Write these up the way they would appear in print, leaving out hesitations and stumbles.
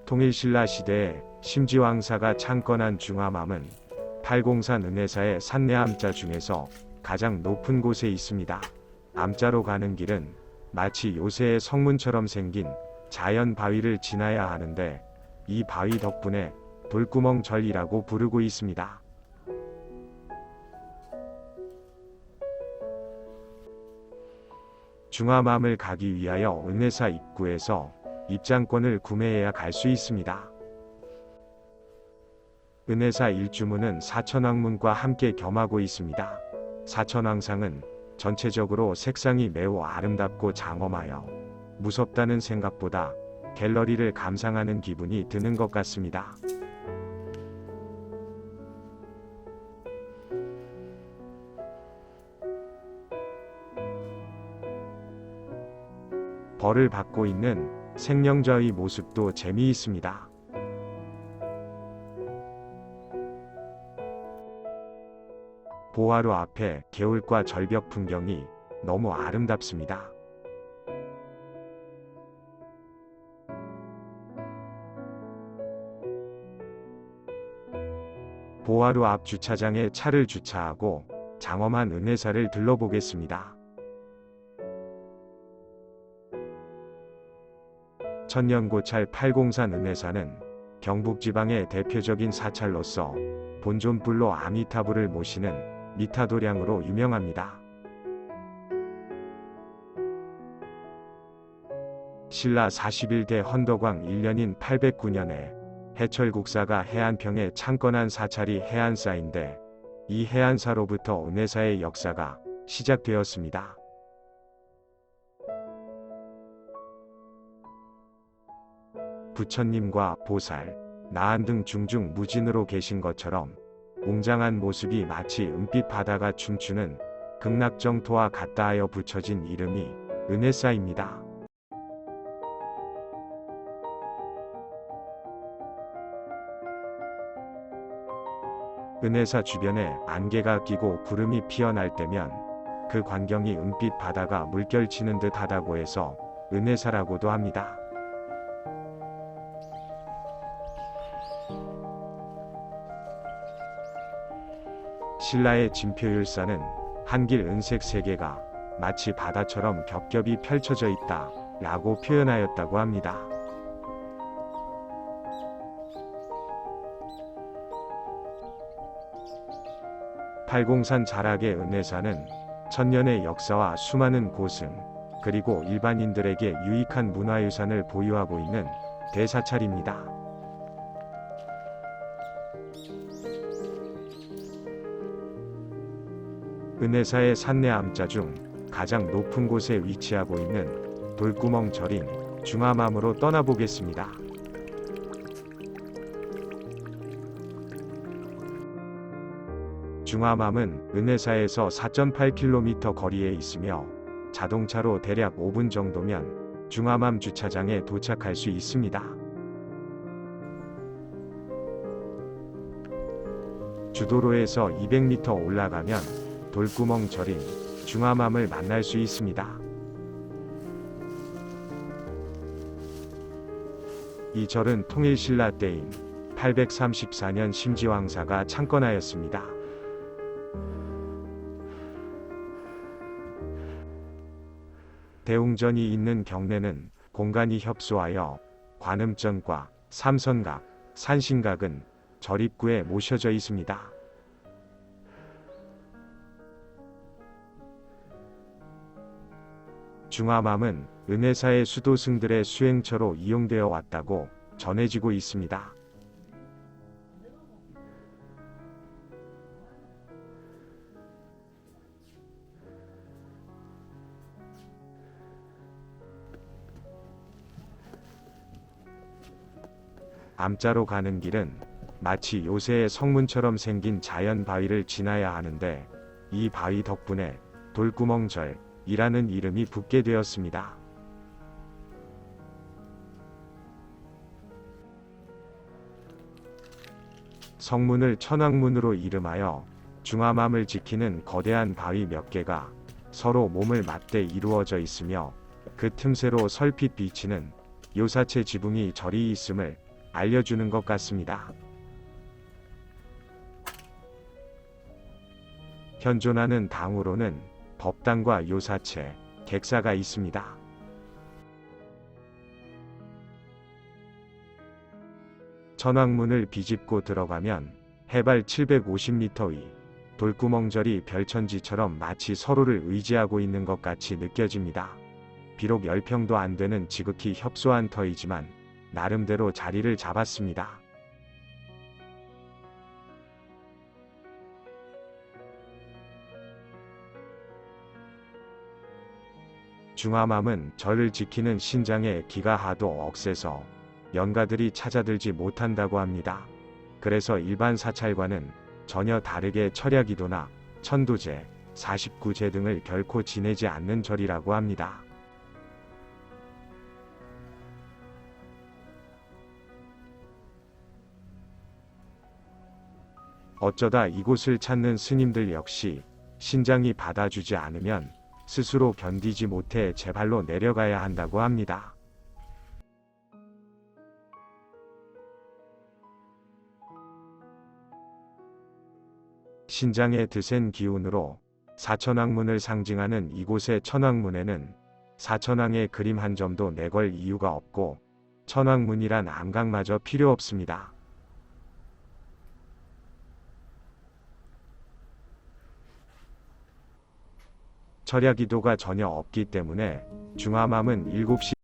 통일신라 시대에 심지왕사가 창건한 중암암은 팔공산 은혜사의 산내 암자 중에서 가장 높은 곳에 있습니다. 암자로 가는 길은 마치 요새의 성문처럼 생긴 자연 바위를 지나야 하는데 이 바위 덕분에 돌구멍절이라고 부르고 있습니다. 중암암을 가기 위하여 은혜사 입구에서 입장권을 구매해야 갈 수 있습니다. 은혜사 일주문은 사천왕문과 함께 겸하고 있습니다. 사천왕상은 전체적으로 색상이 매우 아름답고 장엄하여 무섭다는 생각보다 갤러리를 감상하는 기분이 드는 것 같습니다. 벌을 받고 있는 생명자의 모습도 재미있습니다. 보화로 앞에 개울과 절벽 풍경이 너무 아름답습니다. 보화로 앞 주차장에 차를 주차하고 장엄한 은혜사를 들러보겠습니다. 천년고찰 팔공산 은혜사는 경북지방의 대표적인 사찰로서 본존불로 아미타불을 모시는 미타도량으로 유명합니다. 신라 41대 헌덕왕 1년인 809년에 해철국사가 해안평에 창건한 사찰이 해안사인데 이 해안사로부터 은혜사의 역사가 시작되었습니다. 부처님과 보살, 나한 등 중중 무진으로 계신 것처럼 웅장한 모습이 마치 은빛 바다가 춤추는 극락정토와 같다 하여 붙여진 이름이 은혜사입니다. 은혜사 주변에 안개가 끼고 구름이 피어날 때면 그 광경이 은빛 바다가 물결치는 듯 하다고 해서 은혜사라고도 합니다. 신라의 진표율사는 한길 은색 세계가 마치 바다처럼 겹겹이 펼쳐져 있다 라고 표현하였다고 합니다. 팔공산 자락의 은혜사는 천년의 역사와 수많은 고승 그리고 일반인들에게 유익한 문화유산을 보유하고 있는 대사찰입니다. 은혜사의 산내 암자 중 가장 높은 곳에 위치하고 있는 돌구멍 절인 중암암으로 떠나보겠습니다. 중암암은 은혜사에서 4.8km 거리에 있으며 자동차로 대략 5분 정도면 중암암 주차장에 도착할 수 있습니다. 주도로에서 200m 올라가면 돌구멍 절인 중암암을 만날 수 있습니다. 이 절은 통일신라 때인 834년 심지왕사가 창건하였습니다. 대웅전이 있는 경내는 공간이 협소하여 관음전과 삼선각, 산신각은 절 입구에 모셔져 있습니다. 중암암은 은혜사의 수도승들의 수행처로 이용되어 왔다고 전해지고 있습니다. 암자로 가는 길은 마치 요새의 성문처럼 생긴 자연 바위를 지나야 하는데 이 바위 덕분에 돌구멍절이라는 이름이 붙게 되었습니다. 성문을 천왕문으로 이름하여 중암암을 지키는 거대한 바위 몇 개가 서로 몸을 맞대 이루어져 있으며 그 틈새로 설핏 비치는 요사체 지붕이 절이 있음을 알려주는 것 같습니다. 현존하는 당으로는 법당과 요사체, 객사가 있습니다. 천왕문을 비집고 들어가면 해발 750m 위 돌구멍절이 별천지처럼 마치 서로를 의지하고 있는 것 같이 느껴집니다. 비록 10평도 안 되는 지극히 협소한 터이지만 나름대로 자리를 잡았습니다. 중화맘은 절을 지키는 신장에 기가 하도 억세서 연가들이 찾아들지 못한다고 합니다. 그래서 일반 사찰과는 전혀 다르게 철야기도나 천도제, 49제 등을 결코 지내지 않는 절이라고 합니다. 어쩌다 이곳을 찾는 스님들 역시 신장이 받아주지 않으면 스스로 견디지 못해 제발로 내려가야 한다고 합니다. 신장의 드센 기운으로 사천왕문을 상징하는 이곳의 천왕문에는 사천왕의 그림 한 점도 내걸 이유가 없고 천왕문이란 안각마저 필요 없습니다. 철야기도가 전혀 없기 때문에 중화맘은 7시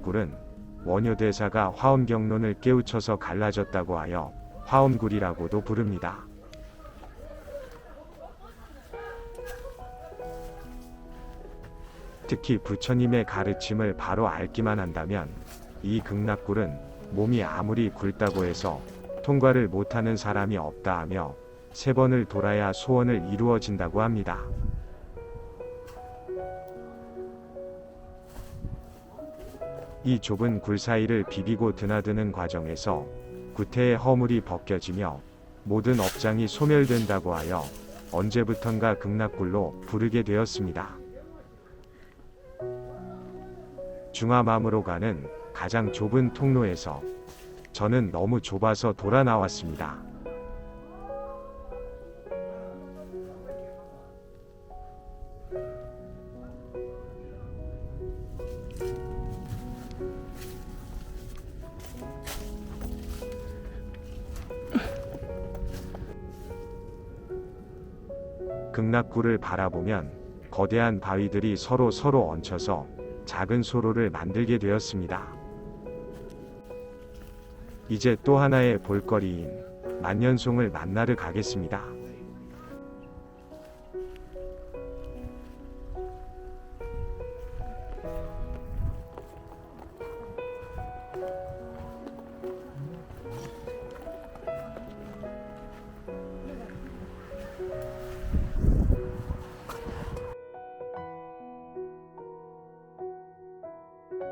극락굴은 원효대사가 화엄경론을 깨우쳐서 갈라졌다고 하여 화엄굴이라고도 부릅니다. 특히 부처님의 가르침을 바로 알기만 한다면 이 극락굴은 몸이 아무리 굵다고 해서 통과를 못하는 사람이 없다 하며 3번을 돌아야 소원을 이루어진다고 합니다. 이 좁은 굴 사이를 비비고 드나드는 과정에서 구태의 허물이 벗겨지며 모든 업장이 소멸된다고 하여 언제부턴가 극락굴로 부르게 되었습니다. 중화맘으로 가는 가장 좁은 통로에서 저는 너무 좁아서 돌아 나왔습니다. 극락굴을 바라보면 거대한 바위들이 서로 얹혀서 작은 소로를 만들게 되었습니다. 이제 또 하나의 볼거리인 만년송을 만나러 가겠습니다.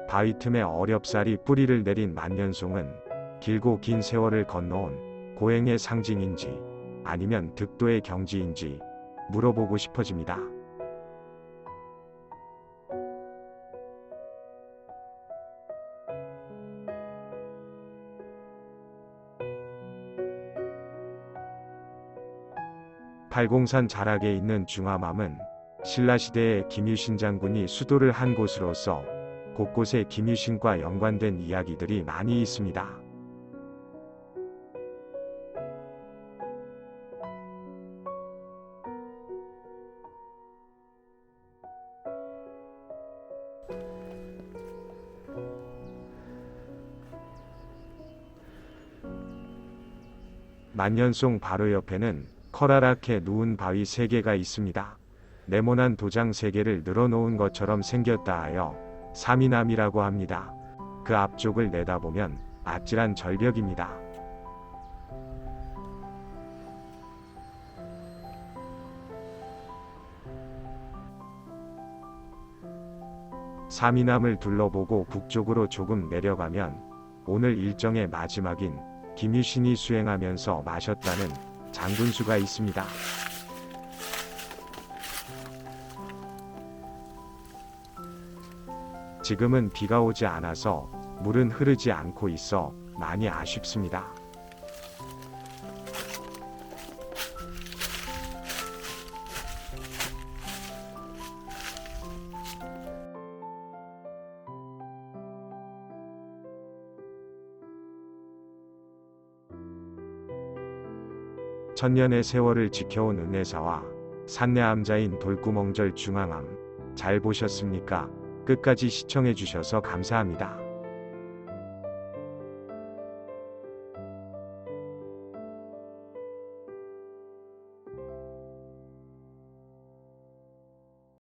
바위 틈에 어렵사리 뿌리를 내린 만년송은 길고 긴 세월을 건너온 고행의 상징인지 아니면 득도의 경지인지 물어보고 싶어집니다. 팔공산 자락에 있는 중암암은 신라시대에 김유신 장군이 수도를 한 곳으로서 곳곳에 김유신과 연관된 이야기들이 많이 있습니다. 만년송 바로 옆에는 커다랗게 누운 바위 3개가 있습니다. 네모난 도장 3개를 늘어놓은 것처럼 생겼다 하여 삼이남이라고 합니다. 그 앞쪽을 내다보면 아찔한 절벽입니다. 삼이남을 둘러보고 북쪽으로 조금 내려가면 오늘 일정의 마지막인 김유신이 수행하면서 마셨다는 장군수가 있습니다. 지금은 비가 오지 않아서 물은 흐르지 않고 있어 많이 아쉽습니다. 천년의 세월을 지켜온 은혜사와 산내암자인 돌구멍절 중앙암 잘 보셨습니까? 끝까지 시청해 주셔서 감사합니다.